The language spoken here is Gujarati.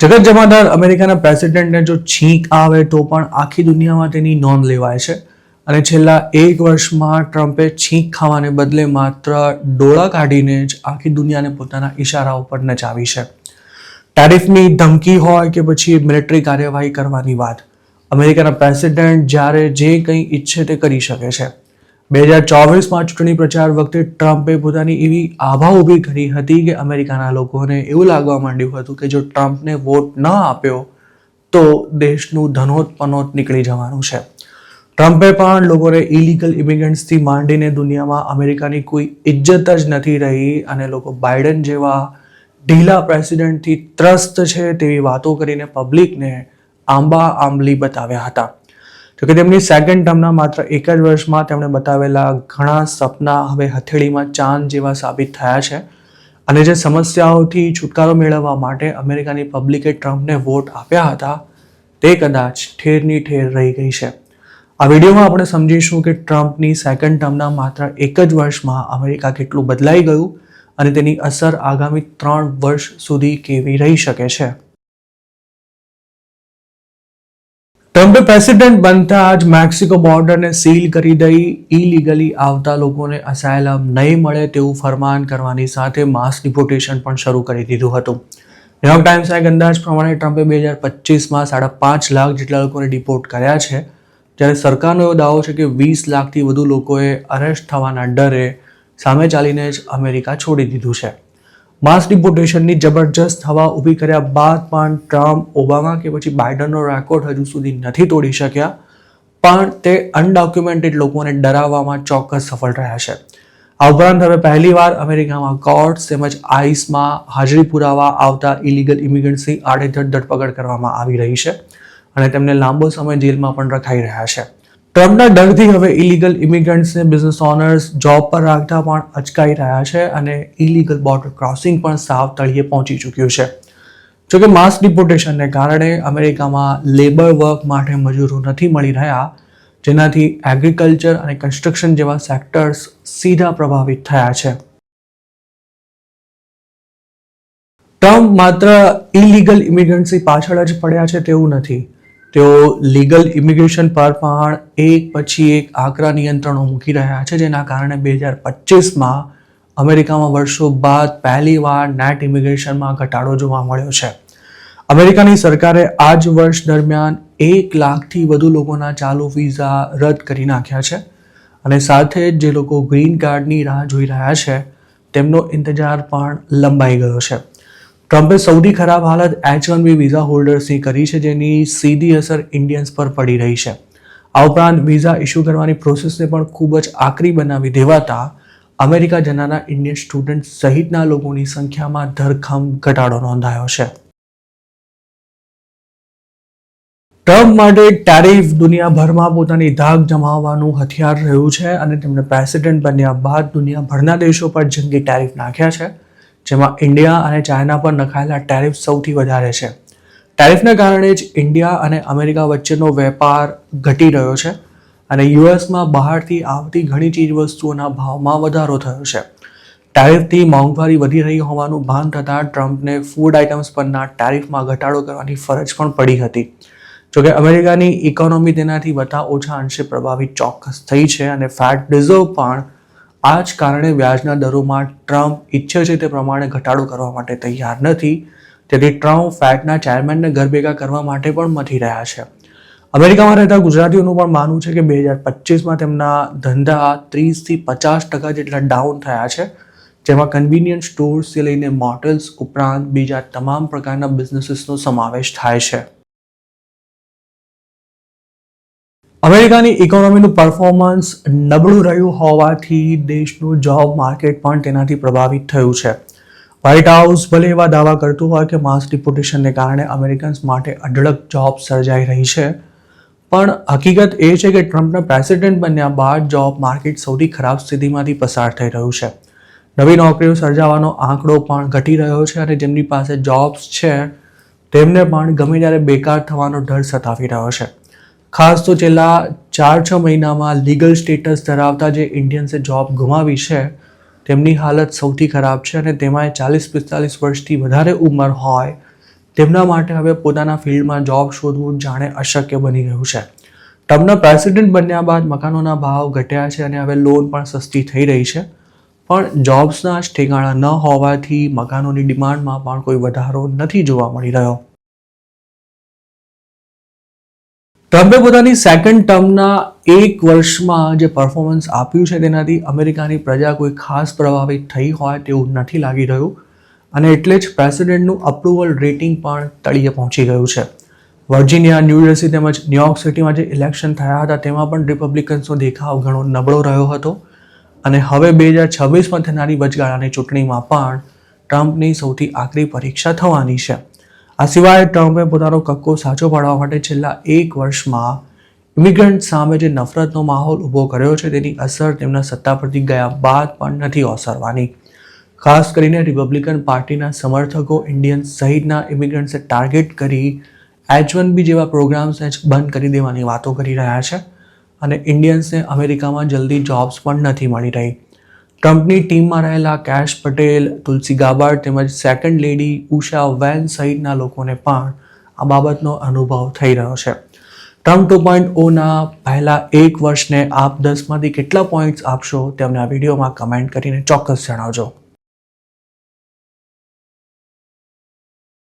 જગત જમાદાર અમેરિકાના પ્રેસિડેન્ટને જો છીંક આવે તો પણ આખી દુનિયામાં તેની નોંધ લેવાય છે. અને છેલ્લા એક વર્ષમાં ટ્રમ્પે છીંક ખાવાને બદલે માત્ર ડોળા કાઢીને જ આખી દુનિયાને પોતાના ઈશારા ઉપર નચાવી છે. ટેરિફની ધમકી હોય કે પછી મિલિટરી કાર્યવાહી કરવાની વાત, અમેરિકાના પ્રેસિડેન્ટ જ્યારે જે કંઈ ઈચ્છે તે કરી શકે છે. 2024માં ચૂંટણી પ્રચાર વખતે ટ્રમ્પે પોતાની એવી આભા ઊભી કરી હતી કે અમેરિકાના લોકોને એવું લાગવા માંડ્યું હતું કે જો ટ્રમ્પને વોટ ન આપ્યો તો દેશનું ધનોત પનોત નીકળી જવાનું છે. ટ્રમ્પે પણ લોકોને ઇલીગલ ઇમિગ્રન્ટ્સથી માંડીને દુનિયામાં અમેરિકાની કોઈ ઇજ્જત જ નથી રહી અને લોકો બાઇડન જેવા ઢીલા પ્રેસિડેન્ટથી ત્રસ્ત છે તેવી વાતો કરીને પબ્લિકને આંબા આંબલી બતાવ્યા હતા. જોકે તેમની સેકન્ડ ટર્મના માત્ર એક જ વર્ષમાં તેમણે બતાવેલા ઘણા સપના હવે હથેળીમાં ચાંદ જેવા સાબિત થયા છે. અને જે સમસ્યાઓથી છુટકારો મેળવવા માટે અમેરિકાની પબ્લિકે ટ્રમ્પને વોટ આપ્યા હતા તે કદાચ ઠેરની ઠેર રહી ગઈ છે. આ વિડીયોમાં આપણે સમજીશું કે ટ્રમ્પની સેકન્ડ ટર્મના માત્ર એક જ વર્ષમાં અમેરિકા કેટલું બદલાઈ ગયું અને તેની અસર આગામી 3 વર્ષ સુધી કેવી રહી શકે છે. ટ્રમ્પે પ્રેસિડેન્ટ બનતા જ મેક્સિકો બોર્ડરને સીલ કરી દઈ ઇલીગલી આવતા લોકોને અસાયલમ નહીં મળે તેવું ફરમાન કરવાની સાથે માસ ડિપોર્ટેશન પણ શરૂ કરી દીધું હતું. ન્યૂયોર્ક ટાઈમ્સના એક અંદાજ પ્રમાણે ટ્રમ્પે 2025માં 5.5 લાખ જેટલા લોકોને ડિપોર્ટ કર્યા છે, જ્યારે સરકારનો એવો દાવો છે કે 20 લાખથી વધુ લોકોએ અરેસ્ટ થવાના ડરે સામે ચાલીને જ અમેરિકા છોડી દીધું છે. માસ ડિપોર્ટેશનની જબરજસ્ત હવા ઊભી કર્યા બાદ પણ ટ્રમ્પ, ઓબામા કે પછી બાઇડનનો રેકોર્ડ હજુ સુધી નથી તોડી શક્યા, પણ તે અનડોક્યુમેન્ટેડ લોકોને ડરાવવામાં ચોક્કસ સફળ રહ્યા છે. આ ઉપરાંત હવે પહેલીવાર અમેરિકામાં કોર્ટ્સ તેમજ આઈસમાં હાજરી પુરાવા આવતા ઇલીગલ ઇમિગ્રન્ટ્સની આડેધડ ધરપકડ કરવામાં આવી રહી છે અને તેમને લાંબો સમય જેલમાં પણ રખાઈ રહ્યા છે. ટ્રમ્પના ડરથી હવે ઇલીગલ ઇમિગ્રન્ટ્સને બિઝનેસ ઓનર્સ જોબ પર રાખતા પણ અચકાઈ રહ્યા છે અને ઇલીગલ બોર્ડર ક્રોસિંગ પણ સાવ તળિયે પહોંચી ચૂક્યું છે. જોકે માસ ડિપોર્ટેશનને કારણે અમેરિકામાં લેબર વર્ક માટે મજૂરો નથી મળી રહ્યા, જેનાથી એગ્રીકલ્ચર અને કન્સ્ટ્રક્શન જેવા સેક્ટર્સ સીધા પ્રભાવિત થયા છે. ટ્રમ્પ માત્ર ઇલીગલ ઇમિગ્રન્ટ્સની પાછળ જ પડ્યા છે તેવું નથી. તેઓ લીગલ ઇમિગ્રેશન પર પણ એક પછી એક આકરા નિયંત્રણો મૂકી રહ્યા છે, જેના કારણે 2025માં અમેરિકામાં વર્ષો બાદ પહેલીવાર નેટ ઇમિગ્રેશનમાં ઘટાડો જોવા મળ્યો છે. અમેરિકાની સરકારે આ જ વર્ષ દરમિયાન 1 લાખથી વધુ લોકોના ચાલુ વિઝા રદ કરી નાખ્યા છે અને સાથે જ જે લોકો ગ્રીન કાર્ડની રાહ જોઈ રહ્યા છે તેમનો ઇંતજાર પણ લંબાઈ ગયો છે. ટ્રમ્પે સૌથી ખરાબ હાલત H-1B વિઝા હોલ્ડર્સની કરી છે, જેની સીધી અસર ઇન્ડિયન્સ પર પડી રહી છે. આ ઉપરાંત વિઝા ઇસ્યુ કરવાની પ્રોસેસને પણ ખૂબ જ આકરી બનાવી દેવાતા અમેરિકા જનારા ઇન્ડિયન સ્ટુડન્ટ સહિતના લોકોની સંખ્યામાં ધરખમ ઘટાડો નોંધાયો છે. ટ્રમ્પ માટે ટેરિફ દુનિયાભરમાં પોતાની ધાક જમાવવાનું હથિયાર રહ્યું છે અને તેમણે પ્રેસિડેન્ટ બન્યા બાદ દુનિયાભરના દેશો પર જંગી ટેરિફ નાખ્યા છે, જેમાં ઇન્ડિયા અને ચાઇના પર નખાયેલા ટેરિફ સૌથી વધારે છે. ટેરિફના કારણે જ ઇન્ડિયા અને અમેરિકા વચ્ચેનો વેપાર ઘટી રહ્યો છે અને યુએસમાં બહારથી આવતી ઘણી ચીજવસ્તુઓના ભાવમાં વધારો થયો છે. ટેરિફથી મોંઘવારી વધી રહી હોવાનું ભાન થતાં ટ્રમ્પને ફૂડ આઇટમ્સ પરના ટેરિફમાં ઘટાડો કરવાની ફરજ પણ પડી હતી. જોકે અમેરિકાની ઇકોનોમી તેનાથી વત્તા ઓછા અંશે પ્રભાવિત ચોક્કસ થઈ છે અને ફેડ રિઝર્વ પણ આ જ કારણે વ્યાજના દરોમાં ટ્રમ્પ ઈચ્છે છે તે પ્રમાણે ઘટાડો કરવા માટે તૈયાર નથી, તેથી ટ્રમ્પ ફેડના ચેરમેનને ઘર ભેગા કરવા માટે પણ મથી રહ્યા છે. અમેરિકામાં રહેતા ગુજરાતીઓનું પણ માનવું છે કે 2025માં તેમના ધંધા 30થી 50% જેટલા ડાઉન થયા છે, જેમાં કન્વીનિયન્સ સ્ટોર્સથી લઈને મોટેલ્સ ઉપરાંત બીજા તમામ પ્રકારના બિઝનેસીસનો સમાવેશ થાય છે. અમેરિકાની ઇકોનોમીનું પરફોર્મન્સ નબળું રહ્યું હોવાથી દેશનું જોબ માર્કેટ પણ તેનાથી પ્રભાવિત થયું છે. વ્હાઇટ હાઉસ ભલે એવા દાવા કરતું હોય કે માસ ડિપોર્ટેશનને કારણે અમેરિકન્સ માટે અઢળક જોબ સર્જાઈ રહી છે, પણ હકીકત એ છે કે ટ્રમ્પના પ્રેસિડેન્ટ બન્યા બાદ જોબ માર્કેટ સૌથી ખરાબ સ્થિતિમાંથી પસાર થઈ રહ્યું છે. નવી નોકરીઓ સર્જાવાનો આંકડો પણ ઘટી રહ્યો છે અને જેમની પાસે જોબ્સ છે તેમને પણ ગમે ત્યારે બેકાર થવાનો ડર સતાવી રહ્યો છે. ખાસ તો છેલ્લા 4-6 મહિનામાં લીગલ સ્ટેટસ ધરાવતા જે ઇન્ડિયન્સે જોબ ગુમાવી છે તેમની હાલત સૌથી ખરાબ છે અને તેમાં 40-45 વર્ષથી વધારે ઉંમર હોય તેમના માટે હવે પોતાના ફિલ્ડમાં જોબ શોધવું જાણે અશક્ય બની ગયું છે. ટ્રમ્પના પ્રેસિડેન્ટ બન્યા બાદ મકાનોના ભાવ ઘટ્યા છે અને હવે લોન પણ સસ્તી થઈ રહી છે. પણ જોબ્સના જ ઠેકાણા ન હોવાથી મકાનોની ડિમાન્ડમાં પણ કોઈ વધારો નથી જોવા મળી રહ્યો. ટ્રમ્પે પોતાની સેકન્ડ ટર્મના 1 વર્ષમાં જે પરફોર્મન્સ આપ્યું છે તેનાથી અમેરિકાની પ્રજા કોઈ ખાસ પ્રભાવિત થઈ હોય તેવું નથી લાગી રહ્યું અને એટલે જ પ્રેસિડેન્ટનું અપ્રુવલ રેટિંગ પણ તળિયે પહોંચી ગયું છે. વર્જિનિયા, ન્યૂજર્સી તેમજ ન્યુયોર્ક સિટીમાં જે ઇલેક્શન થયા હતા તેમાં પણ રિપબ્લિકન્સનો દેખાવ ઘણો નબળો રહ્યો હતો અને હવે 2026માં થનારી વચગાળાની ચૂંટણીમાં પણ ટ્રમ્પની સૌથી આકરી પરીક્ષા થવાની છે. આ સિવાય ટ્રમ્પે પોતાનો કક્કો સાચો પાડવા માટે છેલ્લા 1 વર્ષમાં ઇમિગ્રન્ટ સામે જે નફરતનો માહોલ ઊભો કર્યો છે તેની અસર તેમના સત્તા પરથી ગયા બાદ પણ નથી ઓસરવાની. ખાસ કરીને રિપબ્લિકન પાર્ટીના સમર્થકો ઇન્ડિયન્સ સહિતના ઇમિગ્રન્ટ્સને ટાર્ગેટ કરી H1B જેવા પ્રોગ્રામ્સને જ બંધ કરી દેવાની વાતો કરી રહ્યા છે અને ઇન્ડિયન્સને અમેરિકામાં જલ્દી જોબ્સ પણ નથી મળી રહી. ટ્રમ્પની ટીમમાં રહેલા કેશ પટેલ, તુલસી ગાબાર્ડ તેમજ સેકન્ડ લેડી ઉષા વેન સહિતના લોકોને પણ આ બાબતનો અનુભવ થઈ રહ્યો છે. ટ્રમ્પ 2.0ના પહેલા 1 વર્ષને આપ 10માંથી કેટલા પોઈન્ટ્સ આપશો તે અમને આ વિડીયોમાં કમેન્ટ કરીને ચોક્કસ જણાવજો.